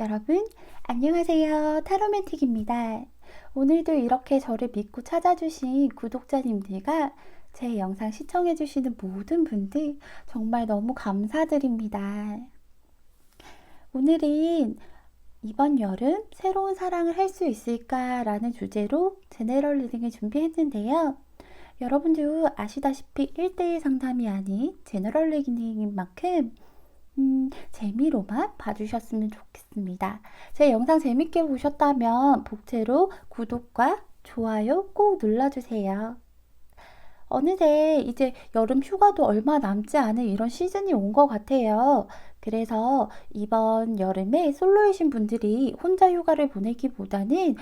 여러분, 안녕하세요. 타로맨틱입니다. 오늘도 이렇게 저를 믿고 찾아주신 구독자님들과 제 영상 시청해주시는 모든 분들 정말 너무 감사드립니다. 오늘은 이번 여름 새로운 사랑을 할 수 있을까? 라는 주제로 제너럴 리딩을 준비했는데요. 여러분도 아시다시피 1대1 상담이 아닌 제너럴 리딩인 만큼 재미로만 봐주셨으면 좋겠습니다. 제 영상 재밌게 보셨다면 복채로 구독과 좋아요 꼭 눌러주세요. 어느새 이제 여름 휴가도 얼마 남지 않은 이런 시즌이 온 것 같아요. 그래서 이번 여름에 솔로이신 분들이 혼자 휴가를 보내기보다는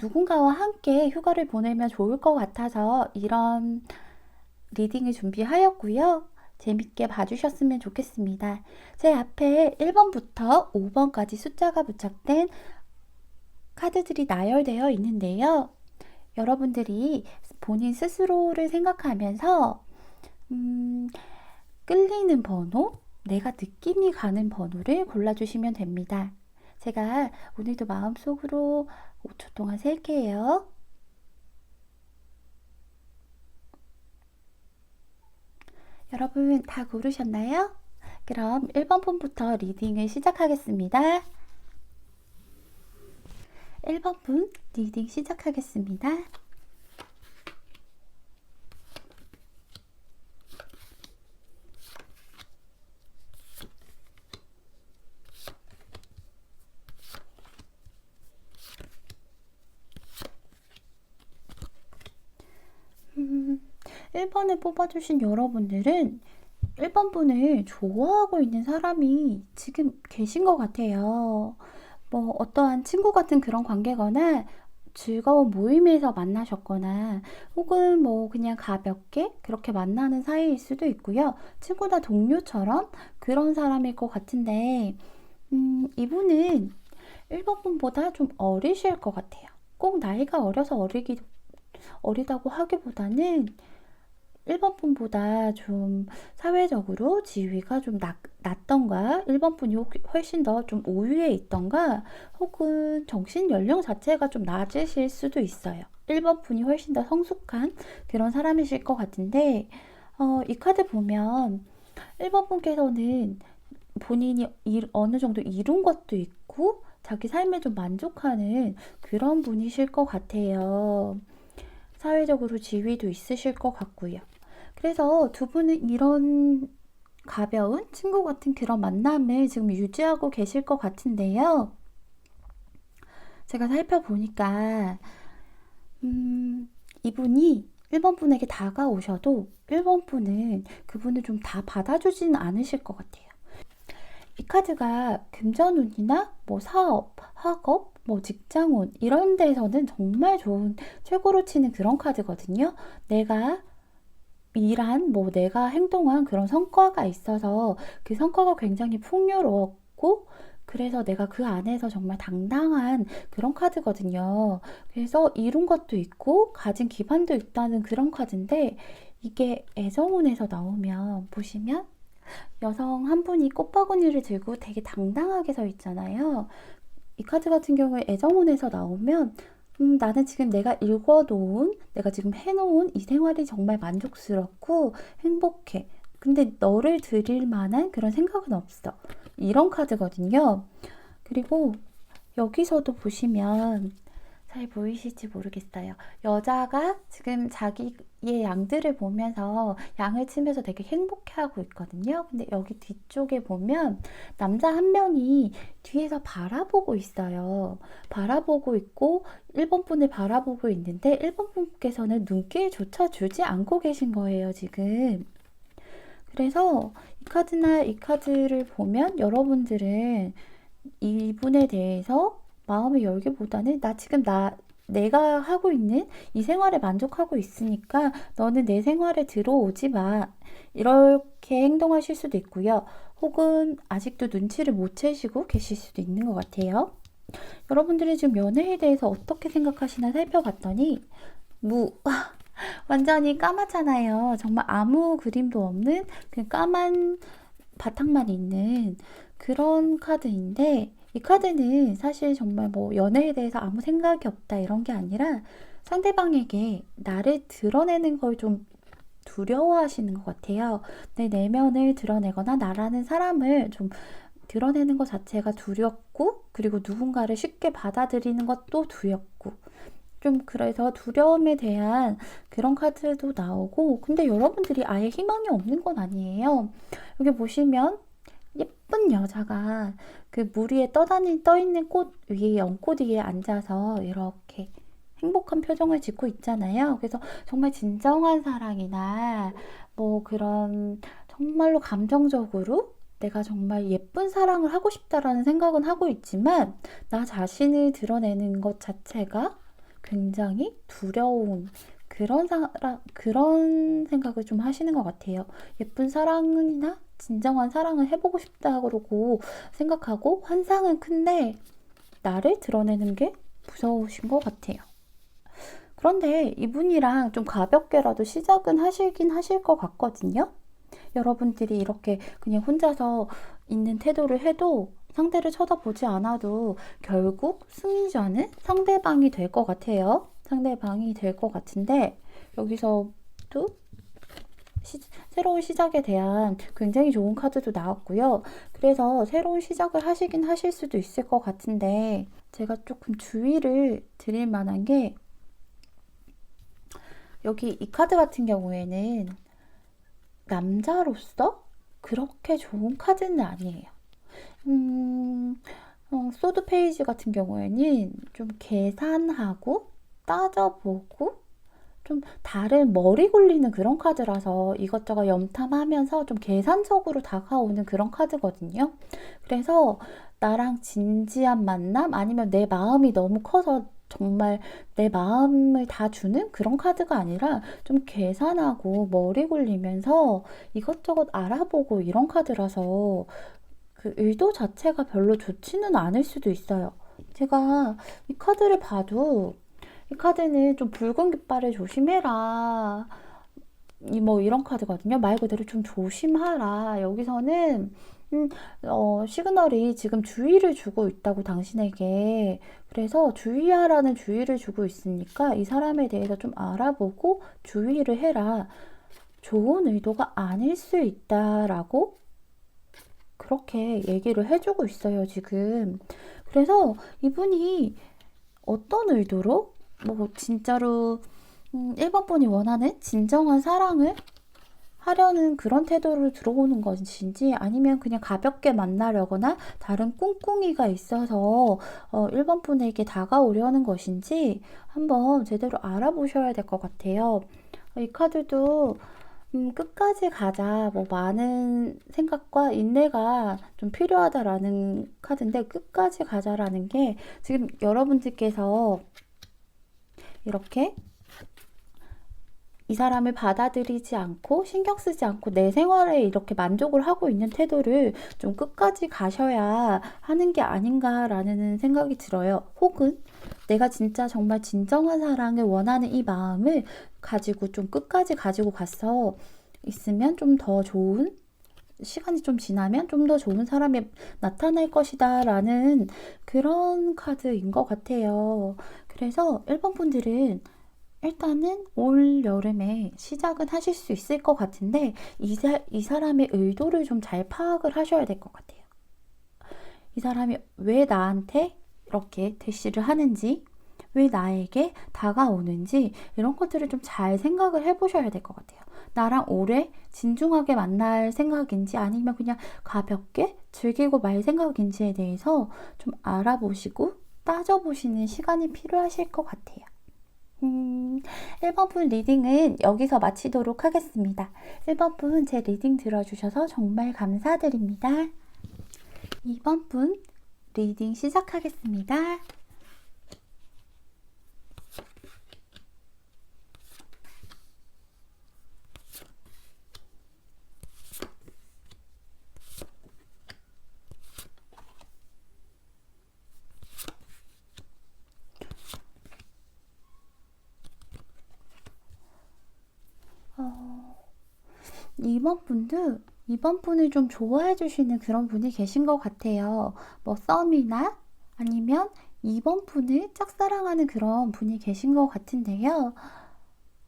누군가와 함께 휴가를 보내면 좋을 것 같아서 이런 리딩을 준비하였고요. 재밌게 봐주셨으면 좋겠습니다. 제 앞에 1번부터 5번까지 숫자가 부착된 카드들이 나열되어 있는데요. 여러분들이 본인 스스로를 생각하면서 끌리는 번호, 내가 느낌이 가는 번호를 골라주시면 됩니다. 제가 오늘도 마음속으로 5초 동안 셀게요. 여러분 다 고르셨나요? 그럼 1번 폰부터 리딩을 시작하겠습니다. 1번 분 리딩 시작하겠습니다. 음, 1번을 뽑아주신 여러분들은 1번 분을 좋아하고 있는 사람이 지금 계신 것 같아요. 뭐 어떠한 친구 같은 그런 관계거나 즐거운 모임에서 만나셨거나 혹은 뭐 그냥 가볍게 그렇게 만나는 사이일 수도 있고요. 친구나 동료처럼 그런 사람일 것 같은데 이분은 1번 분보다 좀 어리실 것 같아요. 꼭 나이가 어려서 어리다고 하기보다는 1번 분보다 좀 사회적으로 지위가 좀 낮던가 1번 분이 훨씬 더 좀 우위에 있던가 혹은 정신 연령 자체가 좀 낮으실 수도 있어요. 1번 분이 훨씬 더 성숙한 그런 사람이실 것 같은데 이 카드 보면 1번 분께서는 본인이 어느 정도 이룬 것도 있고 자기 삶에 좀 만족하는 그런 분이실 것 같아요. 사회적으로 지위도 있으실 것 같고요. 그래서 두 분은 이런 가벼운 친구 같은 그런 만남을 지금 유지하고 계실 것 같은데요. 제가 살펴보니까 이분이 1번 분에게 다가오셔도 1번 분은 그분을 좀 다 받아주지는 않으실 것 같아요. 이 카드가 금전운이나 뭐 사업, 학업, 뭐 직장운 이런 데서는 정말 좋은 최고로 치는 그런 카드거든요. 내가 일한 뭐 내가 행동한 그런 성과가 있어서 그 성과가 굉장히 풍요로웠고 그래서 내가 그 안에서 정말 당당한 그런 카드거든요. 그래서 이룬 것도 있고 가진 기반도 있다는 그런 카드인데 이게 애정운에서 나오면 보시면 여성 한 분이 꽃바구니를 들고 되게 당당하게 서 있잖아요. 이 카드 같은 경우에 애정운에서 나오면 나는 지금 내가 읽어놓은, 내가 지금 해놓은 이 생활이 정말 만족스럽고 행복해. 근데 너를 드릴 만한 그런 생각은 없어. 이런 카드거든요. 그리고 여기서도 보시면 잘 보이실지 모르겠어요. 여자가 지금 자기의 양들을 보면서 양을 치면서 되게 행복해하고 있거든요. 근데 여기 뒤쪽에 보면 남자 한 명이 뒤에서 바라보고 있어요. 바라보고 있고 1번 분을 바라보고 있는데 1번 분께서는 눈길조차 주지 않고 계신 거예요, 지금. 그래서 이 카드나 이 카드를 보면 여러분들은 이분에 대해서 마음을 열기보다는 내가 하고 있는 이 생활에 만족하고 있으니까 너는 내 생활에 들어오지 마. 이렇게 행동하실 수도 있고요. 혹은 아직도 눈치를 못 채시고 계실 수도 있는 것 같아요. 여러분들이 지금 연애에 대해서 어떻게 생각하시나 살펴봤더니 완전히 까맣잖아요. 정말 아무 그림도 없는 그 까만 바탕만 있는 그런 카드인데 이 카드는 사실 정말 뭐 연애에 대해서 아무 생각이 없다 이런 게 아니라 상대방에게 나를 드러내는 걸 좀 두려워하시는 것 같아요. 내 내면을 드러내거나 나라는 사람을 좀 드러내는 것 자체가 두렵고, 그리고 누군가를 쉽게 받아들이는 것도 두렵고, 좀 그래서 두려움에 대한 그런 카드도 나오고, 근데 여러분들이 아예 희망이 없는 건 아니에요. 여기 보시면 예쁜 여자가 그 물 위에 떠 있는 꽃 위에 연꽃 위에 앉아서 이렇게 행복한 표정을 짓고 있잖아요. 그래서 정말 진정한 사랑이나 뭐 그런 정말로 감정적으로 내가 정말 예쁜 사랑을 하고 싶다라는 생각은 하고 있지만 나 자신을 드러내는 것 자체가 굉장히 두려운 그런 생각을 좀 하시는 것 같아요. 예쁜 사랑이나 진정한 사랑을 해보고 싶다고 그러고 생각하고 환상은 큰데 나를 드러내는 게 무서우신 것 같아요. 그런데 이분이랑 좀 가볍게라도 시작은 하시긴 하실 것 같거든요. 여러분들이 이렇게 그냥 혼자서 있는 태도를 해도 상대를 쳐다보지 않아도 결국 승자는 상대방이 될 것 같아요. 상대방이 될 것 같은데 여기서도 새로운 시작에 대한 굉장히 좋은 카드도 나왔고요. 그래서 새로운 시작을 하시긴 하실 수도 있을 것 같은데 제가 조금 주의를 드릴 만한 게 여기 이 카드 같은 경우에는 남자로서 그렇게 좋은 카드는 아니에요. 소드 페이지 같은 경우에는 좀 계산하고 따져보고 좀 다른 머리 굴리는 그런 카드라서 이것저것 염탐하면서 좀 계산적으로 다가오는 그런 카드거든요. 그래서 나랑 진지한 만남 아니면 내 마음이 너무 커서 정말 내 마음을 다 주는 그런 카드가 아니라 좀 계산하고 머리 굴리면서 이것저것 알아보고 이런 카드라서 그 의도 자체가 별로 좋지는 않을 수도 있어요. 제가 이 카드를 봐도 이 카드는 좀 붉은 깃발을 조심해라. 뭐 이런 카드거든요. 말 그대로 좀 조심하라. 여기서는 시그널이 지금 주의를 주고 있다고 당신에게. 그래서 주의하라는 주의를 주고 있으니까 이 사람에 대해서 좀 알아보고 주의를 해라. 좋은 의도가 아닐 수 있다라고 그렇게 얘기를 해주고 있어요, 지금. 그래서 이분이 어떤 의도로 뭐 진짜로 1번 분이 원하는 진정한 사랑을 하려는 그런 태도를 들어오는 것인지 아니면 그냥 가볍게 만나려거나 다른 꿍꿍이가 있어서 1번 분에게 다가오려는 것인지 한번 제대로 알아보셔야 될 것 같아요. 이 카드도 끝까지 가자. 뭐 많은 생각과 인내가 좀 필요하다라는 카드인데 끝까지 가자라는 게 지금 여러분들께서 이렇게 이 사람을 받아들이지 않고 신경 쓰지 않고 내 생활에 이렇게 만족을 하고 있는 태도를 좀 끝까지 가셔야 하는 게 아닌가라는 생각이 들어요. 혹은 내가 진짜 정말 진정한 사랑을 원하는 이 마음을 가지고 좀 끝까지 가지고 가서 있으면 좀 더 좋은 시간이 좀 지나면 좀 더 좋은 사람이 나타날 것이다 라는 그런 카드인 것 같아요. 그래서 1번 분들은 일단은 올 여름에 시작은 하실 수 있을 것 같은데 이 사람의 의도를 좀 잘 파악을 하셔야 될 것 같아요. 이 사람이 왜 나한테 이렇게 대시를 하는지 왜 나에게 다가오는지 이런 것들을 좀 잘 생각을 해보셔야 될 것 같아요. 나랑 오래 진중하게 만날 생각인지 아니면 그냥 가볍게 즐기고 말 생각인지에 대해서 좀 알아보시고 따져보시는 시간이 필요하실 것 같아요. 1번 분 리딩은 여기서 마치도록 하겠습니다. 1번 분 제 리딩 들어주셔서 정말 감사드립니다. 2번 분 리딩 시작하겠습니다. 이번 분도 이번 분을 좀 좋아해 주시는 그런 분이 계신 것 같아요. 뭐 썸이나 아니면 이번 분을 짝사랑하는 그런 분이 계신 것 같은데요.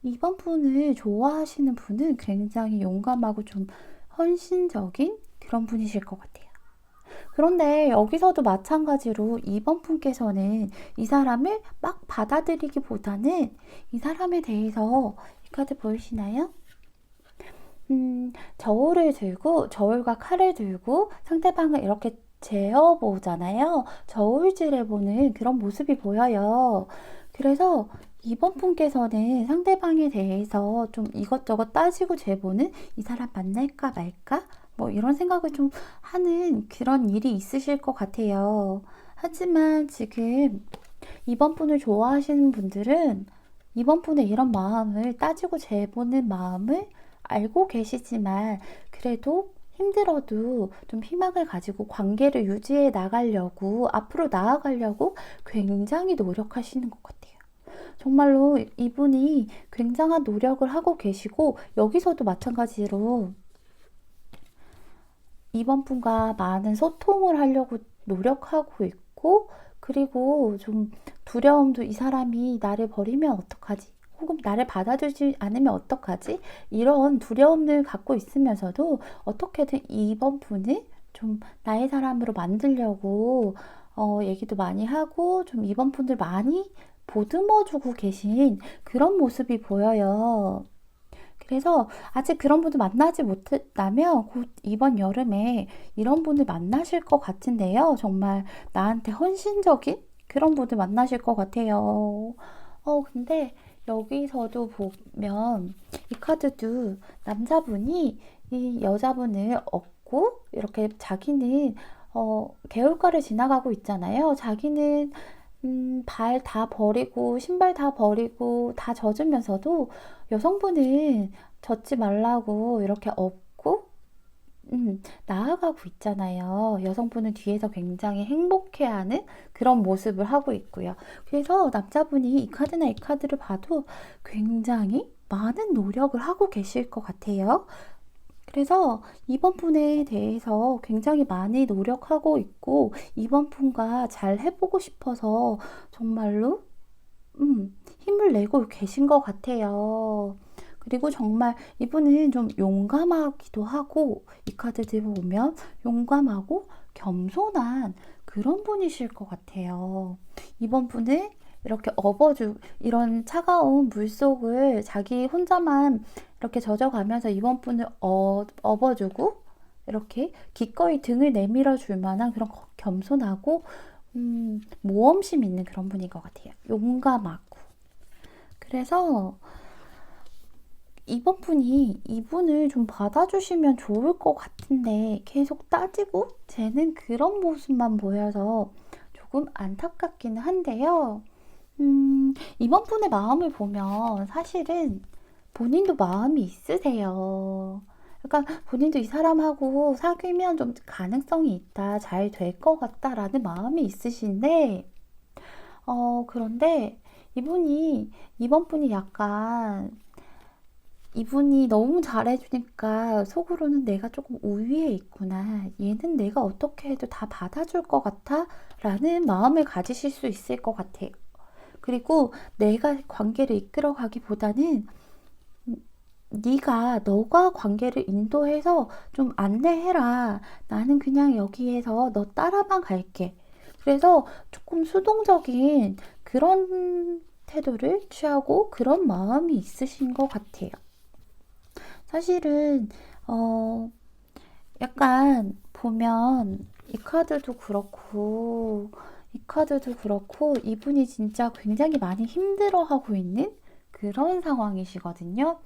이번 분을 좋아하시는 분은 굉장히 용감하고 좀 헌신적인 그런 분이실 것 같아요. 그런데 여기서도 마찬가지로 이번 분께서는 이 사람을 막 받아들이기보다는 이 사람에 대해서 이 카드 보이시나요? 저울과 칼을 들고 상대방을 이렇게 재어보잖아요. 저울질해보는 그런 모습이 보여요. 그래서 이번 분께서는 상대방에 대해서 좀 이것저것 따지고 재보는 이 사람 만날까 말까? 뭐 이런 생각을 좀 하는 그런 일이 있으실 것 같아요. 하지만 지금 이번 분을 좋아하시는 분들은 이번 분의 이런 마음을 따지고 재보는 마음을 알고 계시지만 그래도 힘들어도 좀 희망을 가지고 관계를 유지해 나가려고 앞으로 나아가려고 굉장히 노력하시는 것 같아요. 정말로 이분이 굉장한 노력을 하고 계시고 여기서도 마찬가지로 이번 분과 많은 소통을 하려고 노력하고 있고 그리고 좀 두려움도 이 사람이 나를 버리면 어떡하지? 혹은 나를 받아주지 않으면 어떡하지? 이런 두려움을 갖고 있으면서도 어떻게든 이번 분을 좀 나의 사람으로 만들려고 얘기도 많이 하고 좀 이번 분들 많이 보듬어주고 계신 그런 모습이 보여요. 그래서 아직 그런 분들 만나지 못했다면 곧 이번 여름에 이런 분들 만나실 것 같은데요. 정말 나한테 헌신적인 그런 분들 만나실 것 같아요. 근데 여기서도 보면 이 카드도 남자분이 이 여자분을 얻고 이렇게 자기는 개울가를 지나가고 있잖아요. 자기는 발 다 버리고 신발 다 버리고 다 젖으면서도 여성분은 젖지 말라고 이렇게 업고 나아가고 있잖아요. 여성분은 뒤에서 굉장히 행복해하는 그런 모습을 하고 있고요. 그래서 남자분이 이 카드나 이 카드를 봐도 굉장히 많은 노력을 하고 계실 것 같아요. 그래서 이번 분에 대해서 굉장히 많이 노력하고 있고 이번 분과 잘 해보고 싶어서 정말로 힘을 내고 계신 것 같아요. 그리고 정말 이분은 좀 용감하기도 하고 이 카드들 보면 용감하고 겸손한 그런 분이실 것 같아요. 이번 분은 이렇게 이런 차가운 물속을 자기 혼자만 이렇게 젖어가면서 이번 분을 업어주고 이렇게 기꺼이 등을 내밀어 줄 만한 그런 겸손하고 모험심 있는 그런 분인 것 같아요. 용감하고. 그래서 이번 분이 이분을 좀 받아주시면 좋을 것 같은데 계속 따지고 쟤는 그런 모습만 보여서 조금 안타깝기는 한데요. 이번 분의 마음을 보면 사실은 본인도 마음이 있으세요. 그러니까 본인도 이 사람하고 사귀면 좀 가능성이 있다, 잘 될 것 같다라는 마음이 있으신데, 그런데 이번 분이 약간 이분이 너무 잘해주니까 속으로는 내가 조금 우위에 있구나. 얘는 내가 어떻게 해도 다 받아줄 것 같아. 라는 마음을 가지실 수 있을 것 같아요. 그리고 내가 관계를 이끌어가기보다는 너가 관계를 인도해서 좀 안내해라. 나는 그냥 여기에서 너 따라만 갈게. 그래서 조금 수동적인 그런 태도를 취하고 그런 마음이 있으신 것 같아요. 사실은 약간 보면 이 카드도 그렇고 이분이 진짜 굉장히 많이 힘들어하고 있는 그런 상황이시거든요.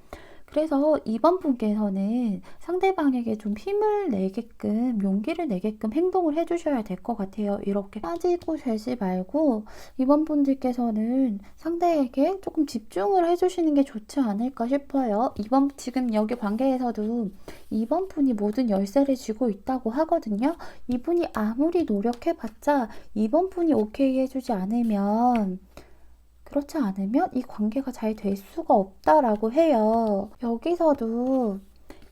그래서 이번 분께서는 상대방에게 좀 힘을 내게끔, 용기를 내게끔 행동을 해주셔야 될 것 같아요. 이렇게 빠지고 되지 말고 이번 분들께서는 상대에게 조금 집중을 해주시는 게 좋지 않을까 싶어요. 지금 여기 관계에서도 이번 분이 모든 열쇠를 쥐고 있다고 하거든요. 이분이 아무리 노력해봤자 이번 분이 오케이 해주지 않으면 그렇지 않으면 이 관계가 잘 될 수가 없다라고 해요. 여기서도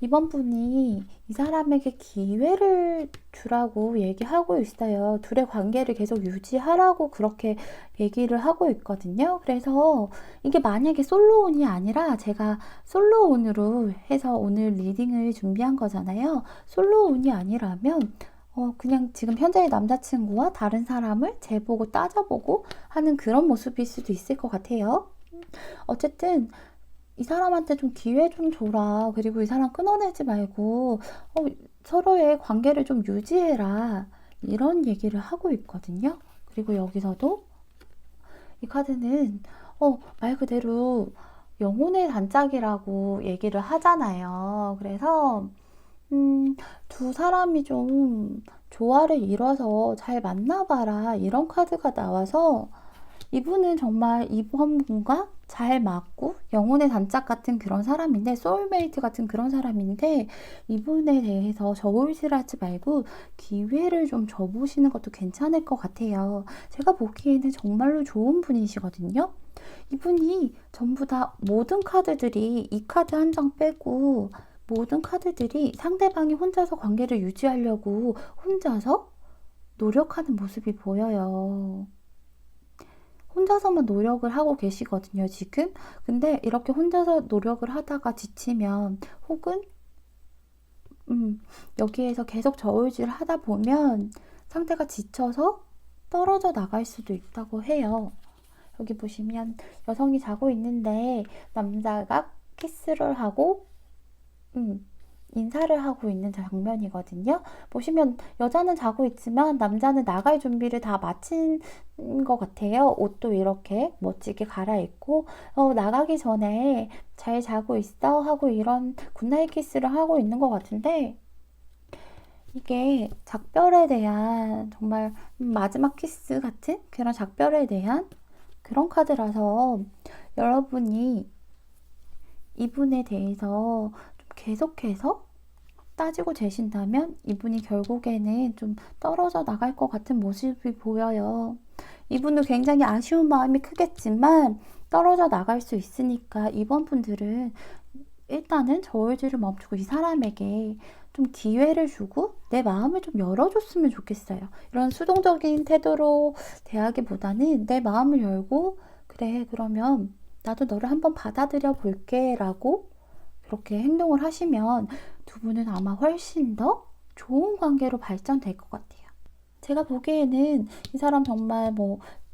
이번 분이 이 사람에게 기회를 주라고 얘기하고 있어요. 둘의 관계를 계속 유지하라고 그렇게 얘기를 하고 있거든요. 그래서 이게 만약에 솔로온이 아니라 제가 솔로온으로 해서 오늘 리딩을 준비한 거잖아요. 솔로온이 아니라면 그냥 지금 현재의 남자친구와 다른 사람을 재보고 따져보고 하는 그런 모습일 수도 있을 것 같아요. 어쨌든 이 사람한테 좀 기회 좀 줘라. 그리고 이 사람 끊어내지 말고 서로의 관계를 좀 유지해라. 이런 얘기를 하고 있거든요. 그리고 여기서도 이 카드는 말 그대로 영혼의 단짝이라고 얘기를 하잖아요. 그래서 두 사람이 좀 조화를 이뤄서 잘 만나봐라. 이런 카드가 나와서 이분은 정말 이번 분과 잘 맞고 영혼의 단짝 같은 그런 사람인데, 소울메이트 같은 그런 사람인데, 이분에 대해서 저울질하지 말고 기회를 좀 줘보시는 것도 괜찮을 것 같아요. 제가 보기에는 정말로 좋은 분이시거든요. 이분이 전부 다 모든 카드들이 이 카드 한 장 빼고 모든 카드들이 상대방이 혼자서 관계를 유지하려고 혼자서 노력하는 모습이 보여요. 혼자서만 노력을 하고 계시거든요, 지금. 근데 이렇게 혼자서 노력을 하다가 지치면, 혹은 여기에서 계속 저울질을 하다 보면 상대가 지쳐서 떨어져 나갈 수도 있다고 해요. 여기 보시면 여성이 자고 있는데 남자가 키스를 하고 인사를 하고 있는 장면이거든요. 보시면 여자는 자고 있지만 남자는 나갈 준비를 다 마친 것 같아요. 옷도 이렇게 멋지게 갈아입고 나가기 전에 잘 자고 있어 하고 이런 굿나잇 키스를 하고 있는 것 같은데, 이게 작별에 대한 정말 마지막 키스 같은 그런 작별에 대한 그런 카드라서, 여러분이 이분에 대해서 좀 계속해서 따지고 재신다면 이분이 결국에는 좀 떨어져 나갈 것 같은 모습이 보여요. 이분도 굉장히 아쉬운 마음이 크겠지만 떨어져 나갈 수 있으니까 이번 분들은 일단은 저울질을 멈추고 이 사람에게 좀 기회를 주고 내 마음을 좀 열어줬으면 좋겠어요. 이런 수동적인 태도로 대하기보다는 내 마음을 열고, 그래, 그러면 나도 너를 한번 받아들여 볼게 라고 그렇게 행동을 하시면 두 분은 아마 훨씬 더 좋은 관계로 발전될 것 같아요. 제가 보기에는 이 사람 정말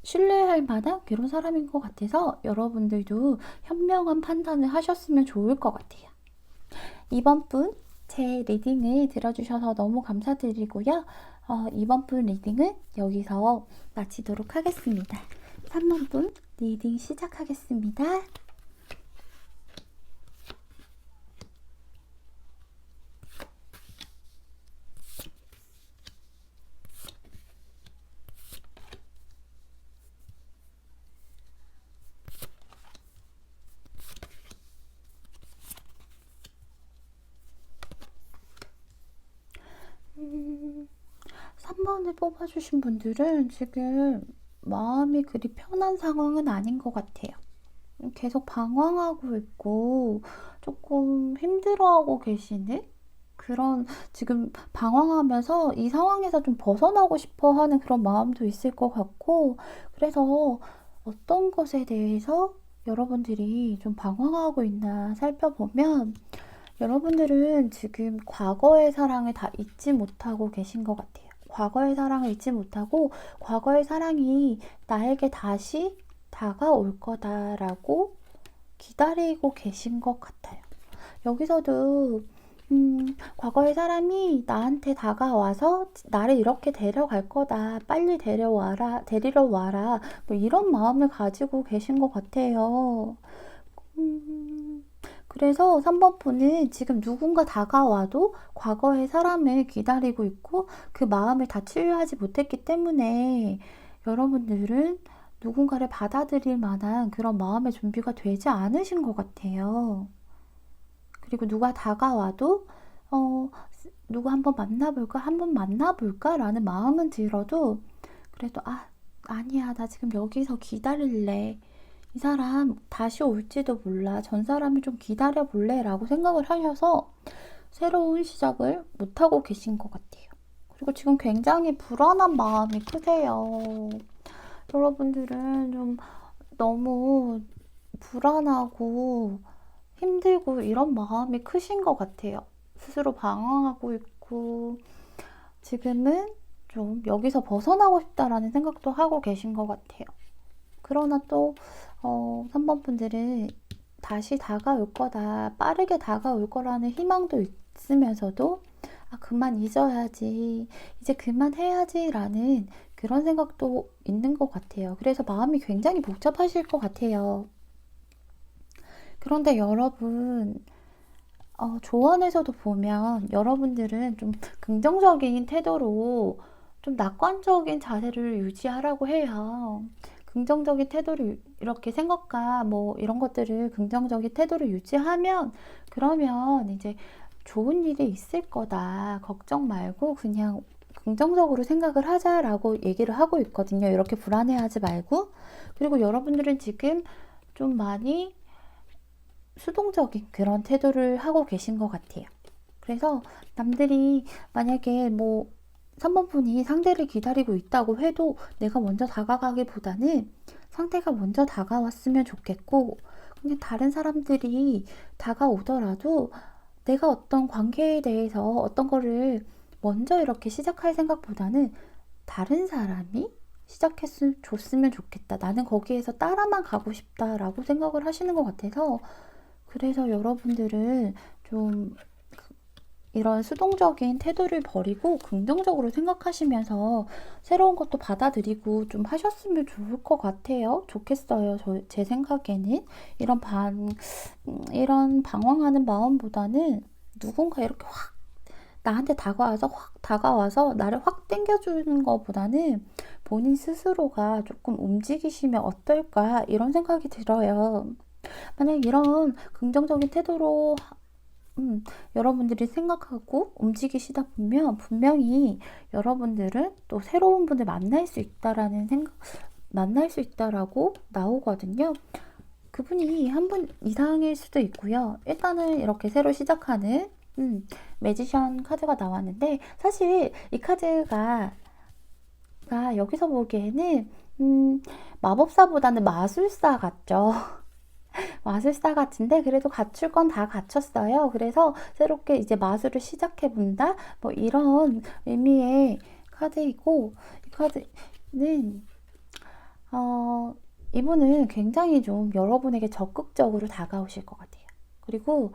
신뢰할 만한 그런 사람인 것 같아서 여러분들도 현명한 판단을 하셨으면 좋을 것 같아요. 이번 분 제 리딩을 들어주셔서 너무 감사드리고요. 이번 분 리딩은 여기서 마치도록 하겠습니다. 3번 분 리딩 시작하겠습니다. 3번을 뽑아주신 분들은 지금 마음이 그리 편한 상황은 아닌 것 같아요. 계속 방황하고 있고 조금 힘들어하고 계시는 그런, 지금 방황하면서 이 상황에서 좀 벗어나고 싶어 하는 그런 마음도 있을 것 같고, 그래서 어떤 것에 대해서 여러분들이 좀 방황하고 있나 살펴보면, 여러분들은 지금 과거의 사랑을 다 잊지 못하고 계신 것 같아요. 과거의 사랑을 잊지 못하고 과거의 사랑이 나에게 다시 다가올 거다라고 기다리고 계신 것 같아요. 여기서도 과거의 사람이 나한테 다가와서 나를 이렇게 데려갈 거다, 빨리 데리러 와라, 이런 마음을 가지고 계신 것 같아요. 그래서 3번 분은 지금 누군가 다가와도 과거의 사람을 기다리고 있고 그 마음을 다 치유하지 못했기 때문에 여러분들은 누군가를 받아들일 만한 그런 마음의 준비가 되지 않으신 것 같아요. 그리고 누가 다가와도 누구 한번 만나볼까 라는 마음은 들어도, 그래도 아니야, 나 지금 여기서 기다릴래, 이 사람 다시 올지도 몰라, 전 사람을 좀 기다려 볼래 라고 생각을 하셔서 새로운 시작을 못하고 계신 것 같아요. 그리고 지금 굉장히 불안한 마음이 크세요. 여러분들은 좀 너무 불안하고 힘들고 이런 마음이 크신 것 같아요. 스스로 방황하고 있고 지금은 좀 여기서 벗어나고 싶다라는 생각도 하고 계신 것 같아요. 그러나 또 3번 분들은 다시 다가올 거다, 빠르게 다가올 거라는 희망도 있으면서도 그만 잊어야지, 이제 그만해야지 라는 그런 생각도 있는 것 같아요. 그래서 마음이 굉장히 복잡하실 것 같아요. 그런데 여러분, 조언에서도 보면 여러분들은 좀 긍정적인 태도로 좀 낙관적인 자세를 유지하라고 해요. 긍정적인 태도를 이렇게 생각과 뭐 이런 것들을 긍정적인 태도를 유지하면 그러면 이제 좋은 일이 있을 거다. 걱정 말고 그냥 긍정적으로 생각을 하자라고 얘기를 하고 있거든요. 이렇게 불안해하지 말고. 그리고 여러분들은 지금 좀 많이 수동적인 그런 태도를 하고 계신 것 같아요. 그래서 남들이 만약에 뭐 3번 분이 상대를 기다리고 있다고 해도 내가 먼저 다가가기보다는 상대가 먼저 다가왔으면 좋겠고, 그냥 다른 사람들이 다가오더라도 내가 어떤 관계에 대해서 어떤 거를 먼저 이렇게 시작할 생각보다는 다른 사람이 시작했으면 줬으면 좋겠다. 나는 거기에서 따라만 가고 싶다라고 생각을 하시는 것 같아서, 그래서 여러분들은 좀 이런 수동적인 태도를 버리고 긍정적으로 생각하시면서 새로운 것도 받아들이고 좀 하셨으면 좋을 것 같아요. 좋겠어요. 제 생각에는 이런 방황하는 마음보다는 누군가 이렇게 나한테 확 다가와서 나를 확 당겨주는 것보다는 본인 스스로가 조금 움직이시면 어떨까 이런 생각이 들어요. 만약 이런 긍정적인 태도로 여러분들이 생각하고 움직이시다 보면 분명히 여러분들은 또 새로운 분을 만날 수 있다라고 나오거든요. 그분이 한 분 이상일 수도 있고요. 일단은 이렇게 새로 시작하는 매지션 카드가 나왔는데, 사실 이 카드가 여기서 보기에는 마법사보다는 마술사 같죠. 마술사 같은데 그래도 갖출 건 다 갖췄어요. 그래서 새롭게 이제 마술을 시작해 본다, 뭐 이런 의미의 카드이고, 이 카드는 이분은 굉장히 좀 여러분에게 적극적으로 다가오실 것 같아요. 그리고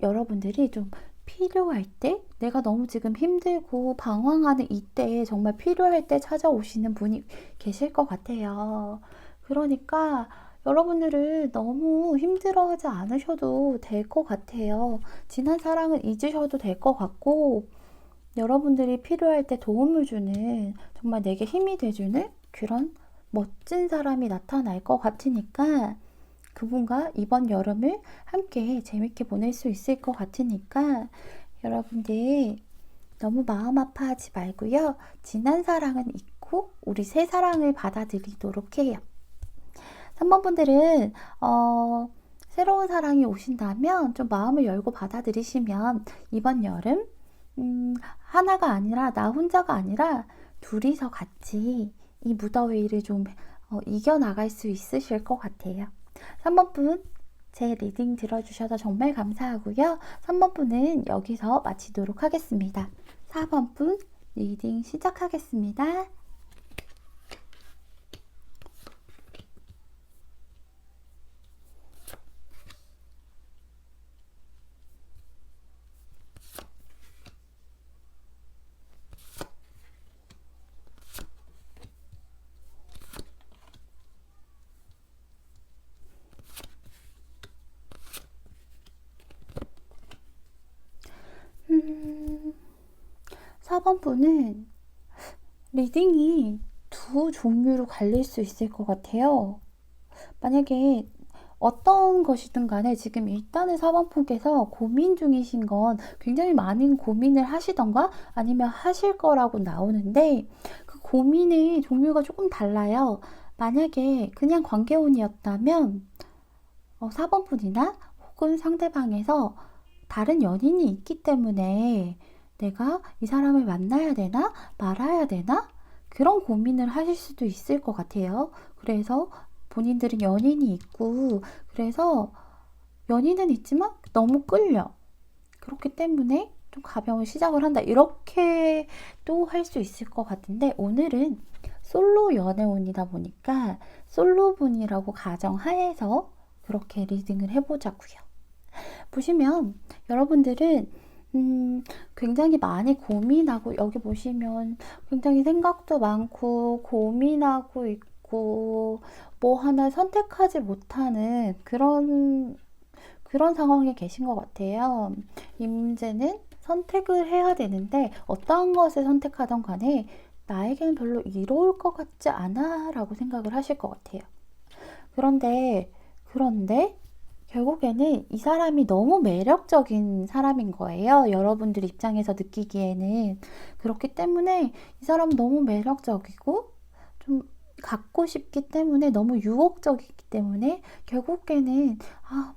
여러분들이 좀 필요할 때, 내가 너무 지금 힘들고 방황하는 이때에 정말 필요할 때 찾아오시는 분이 계실 것 같아요. 그러니까 여러분들은 너무 힘들어하지 않으셔도 될 것 같아요. 지난 사랑은 잊으셔도 될 것 같고, 여러분들이 필요할 때 도움을 주는, 정말 내게 힘이 돼주는 그런 멋진 사람이 나타날 것 같으니까, 그분과 이번 여름을 함께 재밌게 보낼 수 있을 것 같으니까 여러분들 너무 마음 아파하지 말고요. 지난 사랑은 잊고 우리 새 사랑을 받아들이도록 해요. 3번 분들은 새로운 사랑이 오신다면 좀 마음을 열고 받아들이시면 이번 여름 하나가 아니라, 나 혼자가 아니라 둘이서 같이 이 무더위를 좀 이겨나갈 수 있으실 것 같아요. 3번 분, 제 리딩 들어주셔서 정말 감사하고요. 3번 분은 여기서 마치도록 하겠습니다. 4번 분 리딩 시작하겠습니다. 음, 4번 분은 리딩이 두 종류로 갈릴 수 있을 것 같아요. 만약에 어떤 것이든 간에 지금 일단은 4번 분께서 고민 중이신 건 굉장히 많은 고민을 하시던가 아니면 하실 거라고 나오는데, 그 고민의 종류가 조금 달라요. 만약에 그냥 관계운이었다면 4번 분이나 혹은 상대방에서 다른 연인이 있기 때문에 내가 이 사람을 만나야 되나 말아야 되나 그런 고민을 하실 수도 있을 것 같아요. 그래서 본인들은 연인이 있고 그래서 연인은 있지만 너무 끌려. 그렇기 때문에 좀 가벼운 시작을 한다. 이렇게 또 할 수 있을 것 같은데 오늘은 솔로 연애운이다 보니까 솔로분이라고 가정하에서 그렇게 리딩을 해보자고요. 보시면 여러분들은 굉장히 많이 고민하고 여기 보시면 굉장히 생각도 많고 고민하고 있고 뭐 하나 선택하지 못하는 그런 상황에 계신 것 같아요. 이 문제는 선택을 해야 되는데 어떠한 것을 선택하던 간에 나에게는 별로 이로울 것 같지 않아 라고 생각을 하실 것 같아요. 그런데 결국에는 이 사람이 너무 매력적인 사람인 거예요. 여러분들 입장에서 느끼기에는. 그렇기 때문에 이 사람은 너무 매력적이고 좀 갖고 싶기 때문에 너무 유혹적이기 때문에 결국에는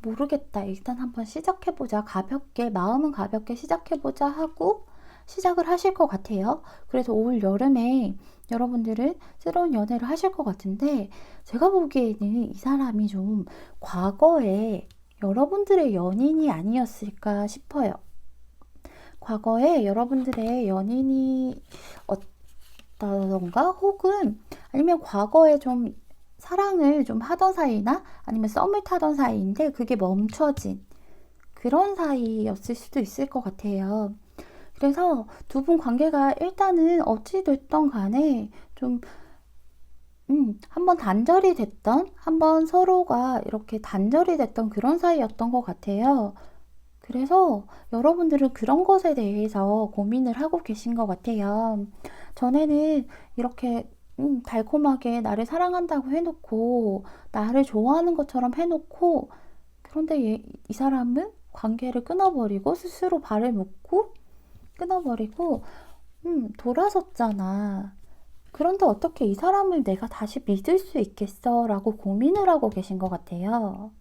모르겠다. 일단 한번 시작해보자. 가볍게 마음은 가볍게 시작해보자 하고 시작을 하실 것 같아요. 그래서 올 여름에 여러분들은 새로운 연애를 하실 것 같은데 제가 보기에는 이 사람이 좀 과거에 여러분들의 연인이 아니었을까 싶어요. 과거에 여러분들의 연인이 없다던가 혹은 아니면 과거에 좀 사랑을 좀 하던 사이나 아니면 썸을 타던 사이인데 그게 멈춰진 그런 사이였을 수도 있을 것 같아요. 그래서 두 분 관계가 일단은 어찌 됐던 간에 좀 한번 단절이 됐던, 한번 서로가 이렇게 단절이 됐던 그런 사이였던 것 같아요. 그래서 여러분들은 그런 것에 대해서 고민을 하고 계신 것 같아요. 전에는 이렇게 달콤하게 나를 사랑한다고 해놓고, 나를 좋아하는 것처럼 해놓고, 그런데 이 사람은 관계를 끊어버리고, 스스로 발을 묶고, 끊어버리고, 돌아섰잖아. 그런데 어떻게 이 사람을 내가 다시 믿을 수 있겠어? 라고 고민을 하고 계신 것 같아요.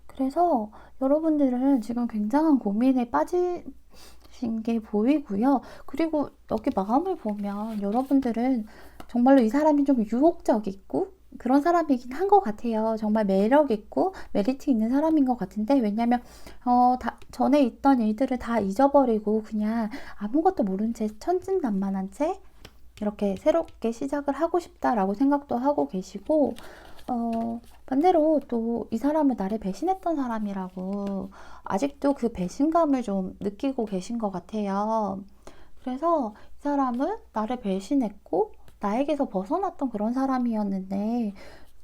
그래서 여러분들은 지금 굉장한 고민에 빠지신 게 보이고요. 그리고 여기 마음을 보면 여러분들은 정말로 이 사람이 좀 유혹적이고 그런 사람이긴 한 것 같아요. 정말 매력 있고 메리트 있는 사람인 것 같은데 왜냐면 전에 있던 일들을 다 잊어버리고 그냥 아무것도 모른 채 천진난만한 채 이렇게 새롭게 시작을 하고 싶다라고 생각도 하고 계시고 반대로 또 이 사람은 나를 배신했던 사람이라고 아직도 그 배신감을 좀 느끼고 계신 것 같아요. 그래서 이 사람은 나를 배신했고 나에게서 벗어났던 그런 사람이었는데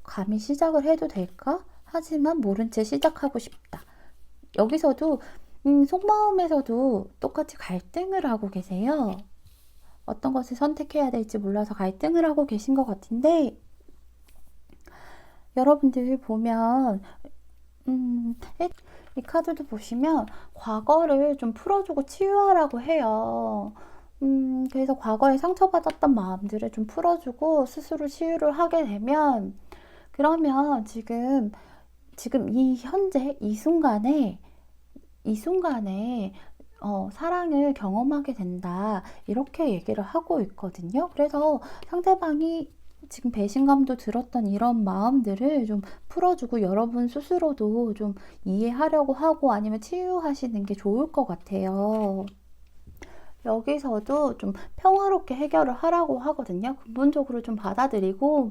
감히 시작을 해도 될까? 하지만 모른 채 시작하고 싶다. 여기서도 속마음에서도 똑같이 갈등을 하고 계세요. 어떤 것을 선택해야 될지 몰라서 갈등을 하고 계신 것 같은데 여러분들 보면 이 카드도 보시면 과거를 좀 풀어주고 치유하라고 해요. 그래서 과거에 상처받았던 마음들을 좀 풀어주고 스스로 치유를 하게 되면 그러면 지금 이 현재 이 순간에 사랑을 경험하게 된다. 이렇게 얘기를 하고 있거든요. 그래서 상대방이 지금 배신감도 들었던 이런 마음들을 좀 풀어주고 여러분 스스로도 좀 이해하려고 하고 아니면 치유하시는 게 좋을 것 같아요. 여기서도 좀 평화롭게 해결을 하라고 하거든요. 근본적으로 좀 받아들이고,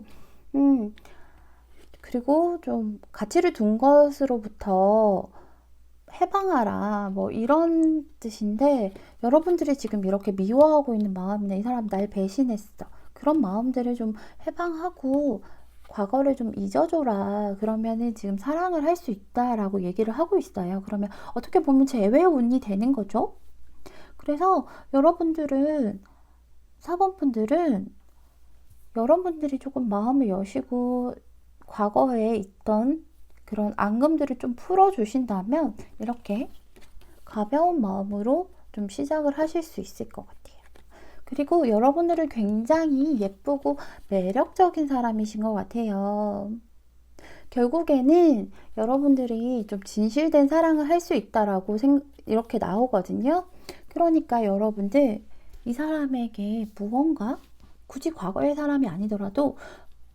그리고 좀 가치를 둔 것으로부터 해방하라 뭐 이런 뜻인데 여러분들이 지금 이렇게 미워하고 있는 마음이나 이 사람 날 배신했어 그런 마음들을 좀 해방하고 과거를 좀 잊어줘라 그러면은 지금 사랑을 할 수 있다라고 얘기를 하고 있어요. 그러면 어떻게 보면 제외의 운이 되는 거죠. 그래서 여러분들은 4번 분들은 여러분들이 조금 마음을 여시고 과거에 있던 그런 앙금들을 좀 풀어주신다면 이렇게 가벼운 마음으로 좀 시작을 하실 수 있을 것 같아요. 그리고 여러분들은 굉장히 예쁘고 매력적인 사람이신 것 같아요. 결국에는 여러분들이 좀 진실된 사랑을 할 수 있다라고 이렇게 나오거든요. 그러니까 여러분들 이 사람에게 무언가 굳이 과거의 사람이 아니더라도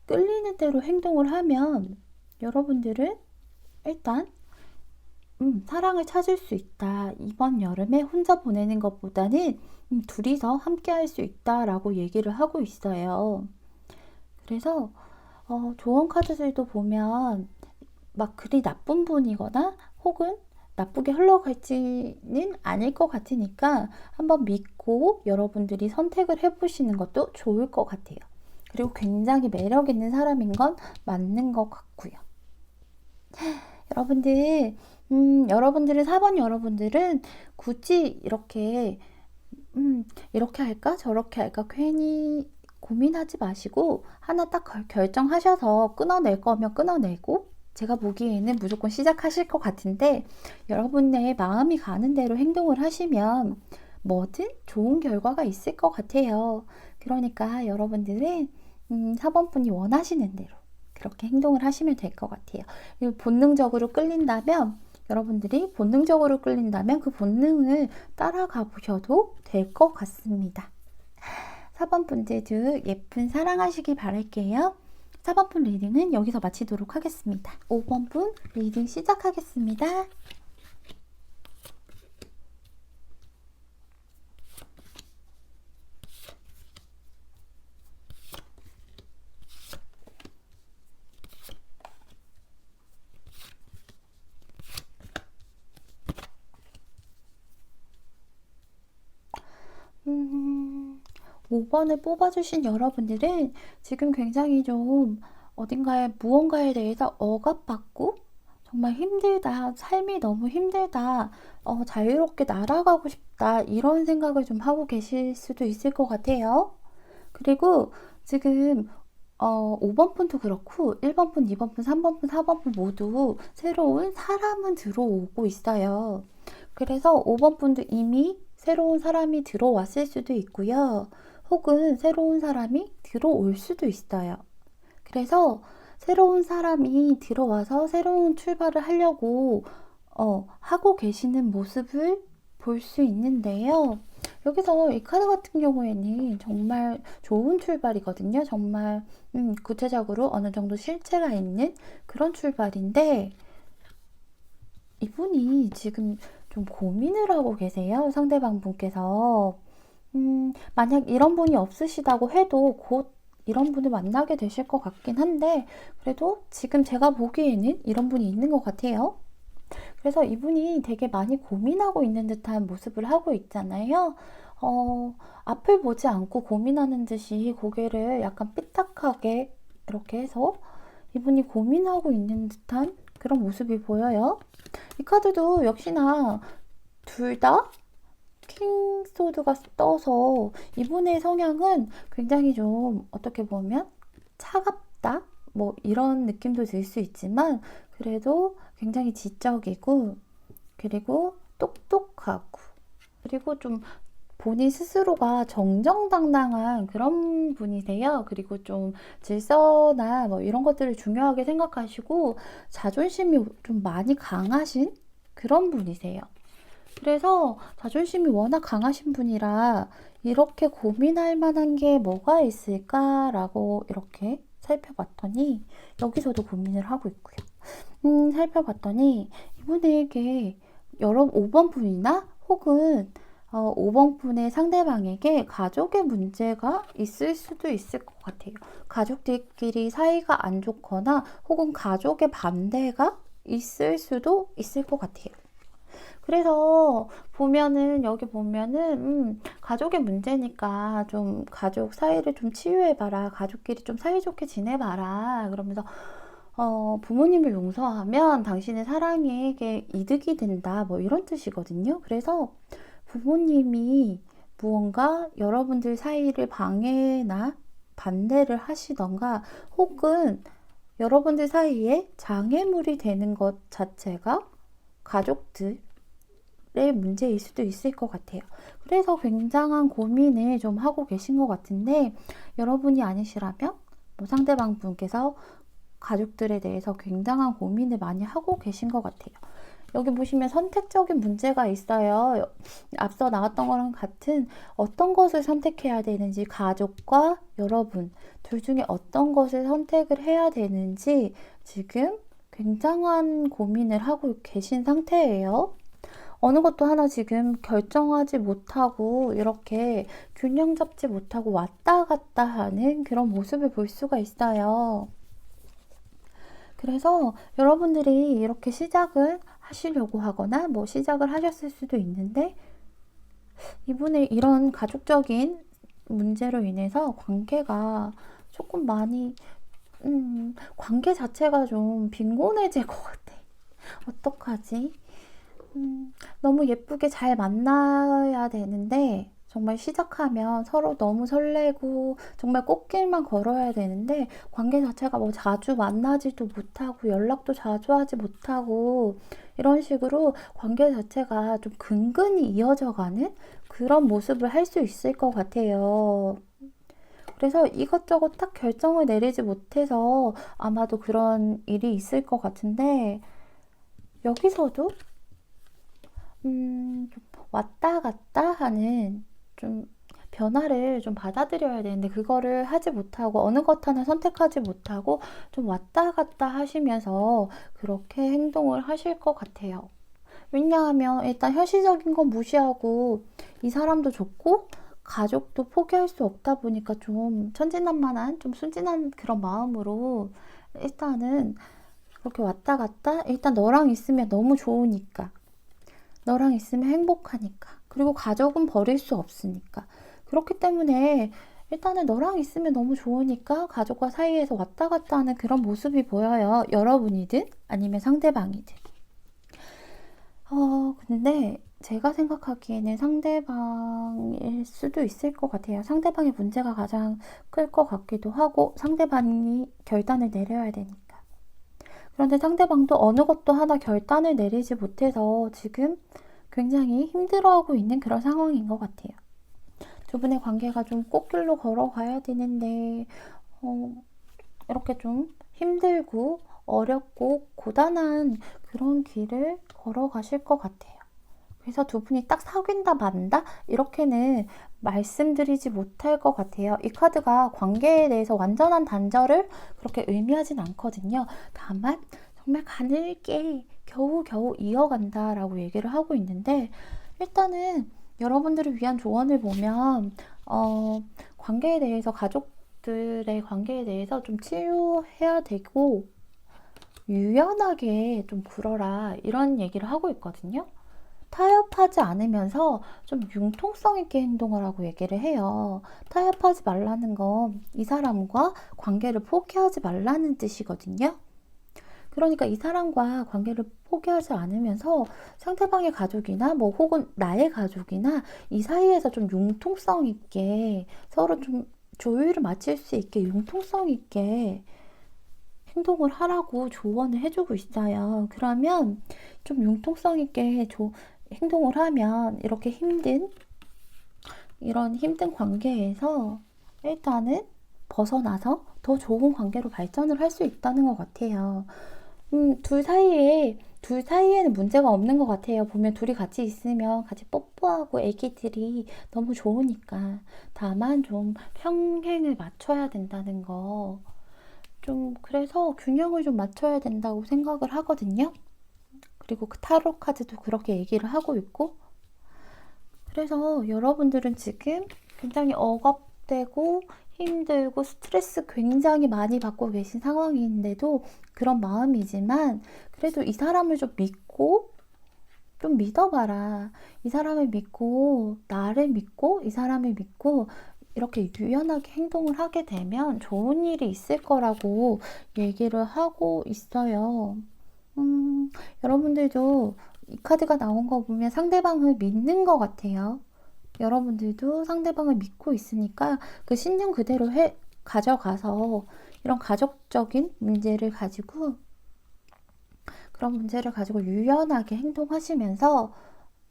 끌리는 대로 행동을 하면 여러분들은 일단 사랑을 찾을 수 있다. 이번 여름에 혼자 보내는 것보다는 둘이서 함께 할 수 있다라고 얘기를 하고 있어요. 그래서 조언 카드들도 보면 막 그리 나쁜 분이거나 혹은 나쁘게 흘러갈지는 않을 것 같으니까 한번 믿고 여러분들이 선택을 해보시는 것도 좋을 것 같아요. 그리고 굉장히 매력 있는 사람인 건 맞는 것 같고요. 여러분들, 여러분들은 4번 여러분들은 굳이 이렇게 할까 저렇게 할까 괜히 고민하지 마시고 하나 딱 결정하셔서 끊어낼 거면 끊어내고, 제가 보기에는 무조건 시작하실 것 같은데 여러분의 마음이 가는 대로 행동을 하시면 뭐든 좋은 결과가 있을 것 같아요. 그러니까 여러분들은 4번 분이 원하시는 대로 그렇게 행동을 하시면 될 것 같아요. 본능적으로 끌린다면 여러분들이 본능적으로 끌린다면 그 본능을 따라가 보셔도 될 것 같습니다. 4번 분들도 예쁜 사랑하시길 바랄게요. 4번 분 리딩은 여기서 마치도록 하겠습니다. 5번 분 리딩 시작하겠습니다. 음... 5번을 뽑아주신 여러분들은 지금 굉장히 좀 어딘가에 무언가에 대해서 억압받고 정말 힘들다, 삶이 너무 힘들다, 자유롭게 날아가고 싶다 이런 생각을 좀 하고 계실 수도 있을 것 같아요. 그리고 지금 5번 분도 그렇고 1번 분, 2번 분, 3번 분, 4번 분 모두 새로운 사람은 들어오고 있어요. 그래서 5번 분도 이미 새로운 사람이 들어왔을 수도 있고요. 혹은 새로운 사람이 들어올 수도 있어요. 그래서 새로운 사람이 들어와서 새로운 출발을 하려고 하고 계시는 모습을 볼 수 있는데요. 여기서 이 카드 같은 경우에는 정말 좋은 출발이거든요. 정말 구체적으로 어느 정도 실체가 있는 그런 출발인데, 이분이 지금 좀 고민을 하고 계세요. 상대방 분께서. 만약 이런 분이 없으시다고 해도 곧 이런 분을 만나게 되실 것 같긴 한데, 그래도 지금 제가 보기에는 이런 분이 있는 것 같아요. 그래서 이분이 되게 많이 고민하고 있는 듯한 모습을 하고 있잖아요. 앞을 보지 않고 고민하는 듯이 고개를 약간 삐딱하게 이렇게 해서 이분이 고민하고 있는 듯한 그런 모습이 보여요. 이 카드도 역시나 둘 다 킹소드가 떠서 이분의 성향은 굉장히 좀 어떻게 보면 차갑다? 뭐 이런 느낌도 들 수 있지만 그래도 굉장히 지적이고 그리고 똑똑하고 그리고 좀 본인 스스로가 정정당당한 그런 분이세요. 그리고 좀 질서나 뭐 이런 것들을 중요하게 생각하시고 자존심이 좀 많이 강하신 그런 분이세요. 그래서 자존심이 워낙 강하신 분이라 이렇게 고민할 만한 게 뭐가 있을까라고 이렇게 살펴봤더니 여기서도 고민을 하고 있고요. 살펴봤더니 이분에게 5번 분이나 혹은 5번 분의 상대방에게 가족의 문제가 있을 수도 있을 것 같아요. 가족들끼리 사이가 안 좋거나 혹은 가족의 반대가 있을 수도 있을 것 같아요. 그래서 여기 보면은 가족의 문제니까 좀 가족 사이를 좀 치유해봐라, 가족끼리 좀 사이좋게 지내봐라 그러면서 부모님을 용서하면 당신의 사랑에게 이득이 된다 뭐 이런 뜻이거든요. 그래서 부모님이 무언가 여러분들 사이를 방해나 반대를 하시던가 혹은 여러분들 사이에 장애물이 되는 것 자체가 가족들의 문제일 수도 있을 것 같아요. 그래서 굉장한 고민을 좀 하고 계신 것 같은데, 여러분이 아니시라면 뭐 상대방 분께서 가족들에 대해서 굉장한 고민을 많이 하고 계신 것 같아요. 여기 보시면 선택적인 문제가 있어요. 앞서 나왔던 거랑 같은 어떤 것을 선택해야 되는지, 가족과 여러분 둘 중에 어떤 것을 선택을 해야 되는지 지금 굉장한 고민을 하고 계신 상태예요. 어느 것도 하나 지금 결정하지 못하고 이렇게 균형 잡지 못하고 왔다 갔다 하는 그런 모습을 볼 수가 있어요. 그래서 여러분들이 이렇게 시작을 하시려고 하거나 뭐 시작을 하셨을 수도 있는데, 이분의 이런 가족적인 문제로 인해서 관계가 조금 많이 관계 자체가 좀 빈곤해질 것 같아. 어떡하지? 너무 예쁘게 잘 만나야 되는데, 정말 시작하면 서로 너무 설레고 정말 꽃길만 걸어야 되는데 관계 자체가 뭐 자주 만나지도 못하고 연락도 자주 하지 못하고 이런 식으로 관계 자체가 좀 근근히 이어져 가는 그런 모습을 할 수 있을 것 같아요. 그래서 이것저것 딱 결정을 내리지 못해서 아마도 그런 일이 있을 것 같은데, 여기서도 좀 왔다 갔다 하는 좀 변화를 좀 받아들여야 되는데, 그거를 하지 못하고 어느 것 하나 선택하지 못하고 좀 왔다 갔다 하시면서 그렇게 행동을 하실 것 같아요. 왜냐하면 일단 현실적인 건 무시하고 이 사람도 좋고 가족도 포기할 수 없다 보니까 좀 천진난만한 좀 순진한 그런 마음으로 일단은 그렇게 왔다 갔다, 일단 너랑 있으면 너무 좋으니까, 너랑 있으면 행복하니까, 그리고 가족은 버릴 수 없으니까, 그렇기 때문에 일단은 너랑 있으면 너무 좋으니까 가족과 사이에서 왔다 갔다 하는 그런 모습이 보여요. 여러분이든 아니면 상대방이든. 근데 제가 생각하기에는 상대방일 수도 있을 것 같아요. 상대방의 문제가 가장 클 것 같기도 하고, 상대방이 결단을 내려야 되니까. 그런데 상대방도 어느 것도 하나 결단을 내리지 못해서 지금 굉장히 힘들어하고 있는 그런 상황인 것 같아요. 두 분의 관계가 좀 꽃길로 걸어가야 되는데 이렇게 좀 힘들고 어렵고 고단한 그런 길을 걸어가실 것 같아요. 그래서 두 분이 딱 사귄다 만다 이렇게는 말씀드리지 못할 것 같아요. 이 카드가 관계에 대해서 완전한 단절을 그렇게 의미하진 않거든요. 다만 정말 가늘게 겨우겨우 이어간다라고 얘기를 하고 있는데, 일단은 여러분들을 위한 조언을 보면 관계에 대해서, 가족들의 관계에 대해서 좀 치유해야 되고 유연하게 좀 굴어라 이런 얘기를 하고 있거든요. 타협하지 않으면서 좀 융통성 있게 행동을 하고 얘기를 해요. 타협하지 말라는 건 이 사람과 관계를 포기하지 말라는 뜻이거든요. 그러니까 이 사람과 관계를 포기하지 않으면서 상대방의 가족이나 뭐 혹은 나의 가족이나 이 사이에서 좀 융통성 있게 서로 좀 조율을 맞출 수 있게 융통성 있게 행동을 하라고 조언을 해주고 있어요. 그러면 좀 융통성 있게 행동을 하면 이렇게 이런 힘든 관계에서 일단은 벗어나서 더 좋은 관계로 발전을 할 수 있다는 것 같아요. 둘 사이에는 문제가 없는 것 같아요. 보면 둘이 같이 있으면 같이 뽀뽀하고 애기들이 너무 좋으니까. 다만 좀 평행을 맞춰야 된다는 거. 좀 그래서 균형을 좀 맞춰야 된다고 생각을 하거든요. 그리고 그 타로 카드도 그렇게 얘기를 하고 있고. 그래서 여러분들은 지금 굉장히 억압되고 힘들고 스트레스 굉장히 많이 받고 계신 상황인데도 그런 마음이지만, 그래도 이 사람을 좀 믿고 좀 믿어봐라. 이 사람을 믿고 나를 믿고 이 사람을 믿고 이렇게 유연하게 행동을 하게 되면 좋은 일이 있을 거라고 얘기를 하고 있어요. 여러분들도 이 카드가 나온 거 보면 상대방을 믿는 것 같아요. 여러분들도 상대방을 믿고 있으니까 그 신념 그대로 가져가서 이런 가족적인 문제를 가지고, 그런 문제를 가지고 유연하게 행동하시면서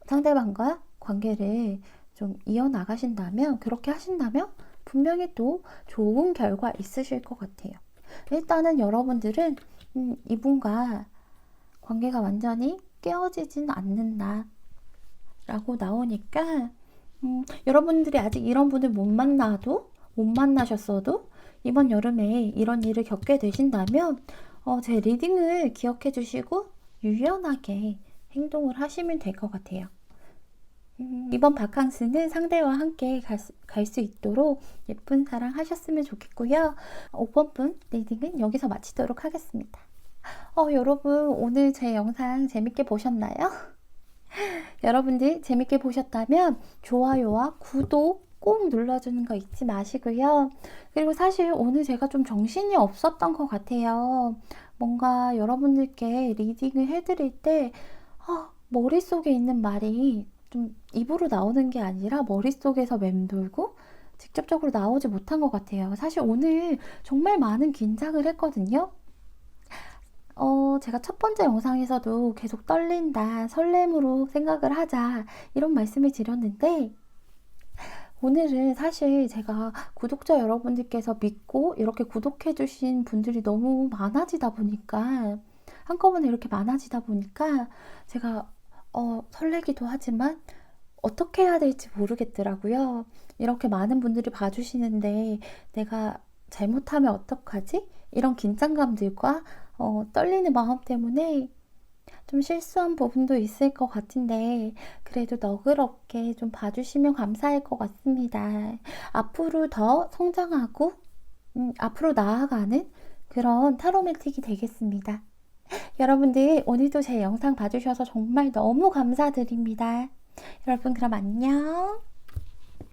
상대방과 관계를 좀 이어나가신다면, 그렇게 하신다면 분명히 또 좋은 결과 있으실 것 같아요. 일단은 여러분들은 이분과 관계가 완전히 깨어지진 않는다 라고 나오니까 여러분들이 아직 이런 분을 못 만나셨어도 이번 여름에 이런 일을 겪게 되신다면 제 리딩을 기억해 주시고 유연하게 행동을 하시면 될 것 같아요. 이번 바캉스는 상대와 함께 갈 수 있도록 예쁜 사랑 하셨으면 좋겠고요. 5번 분 리딩은 여기서 마치도록 하겠습니다. 여러분 오늘 제 영상 재밌게 보셨나요? 여러분들 재밌게 보셨다면 좋아요와 구독 꼭 눌러주는 거 잊지 마시고요. 그리고 사실 오늘 제가 좀 정신이 없었던 것 같아요. 뭔가 여러분들께 리딩을 해드릴 때 머릿속에 있는 말이 좀 입으로 나오는 게 아니라 머릿속에서 맴돌고 직접적으로 나오지 못한 것 같아요. 사실 오늘 정말 많은 긴장을 했거든요. 제가 첫 번째 영상에서도 계속 떨린다, 설렘으로 생각을 하자 이런 말씀을 드렸는데 오늘은 사실 제가 구독자 여러분들께서 믿고 이렇게 구독해 주신 분들이 너무 많아지다 보니까 한꺼번에 이렇게 많아지다 보니까 제가 설레기도 하지만 어떻게 해야 될지 모르겠더라고요. 이렇게 많은 분들이 봐주시는데 내가 잘못하면 어떡하지? 이런 긴장감들과 떨리는 마음 때문에 좀 실수한 부분도 있을 것 같은데 그래도 너그럽게 좀 봐주시면 감사할 것 같습니다. 앞으로 더 성장하고 앞으로 나아가는 그런 타로매틱이 되겠습니다. 여러분들 오늘도 제 영상 봐주셔서 정말 너무 감사드립니다. 여러분 그럼 안녕.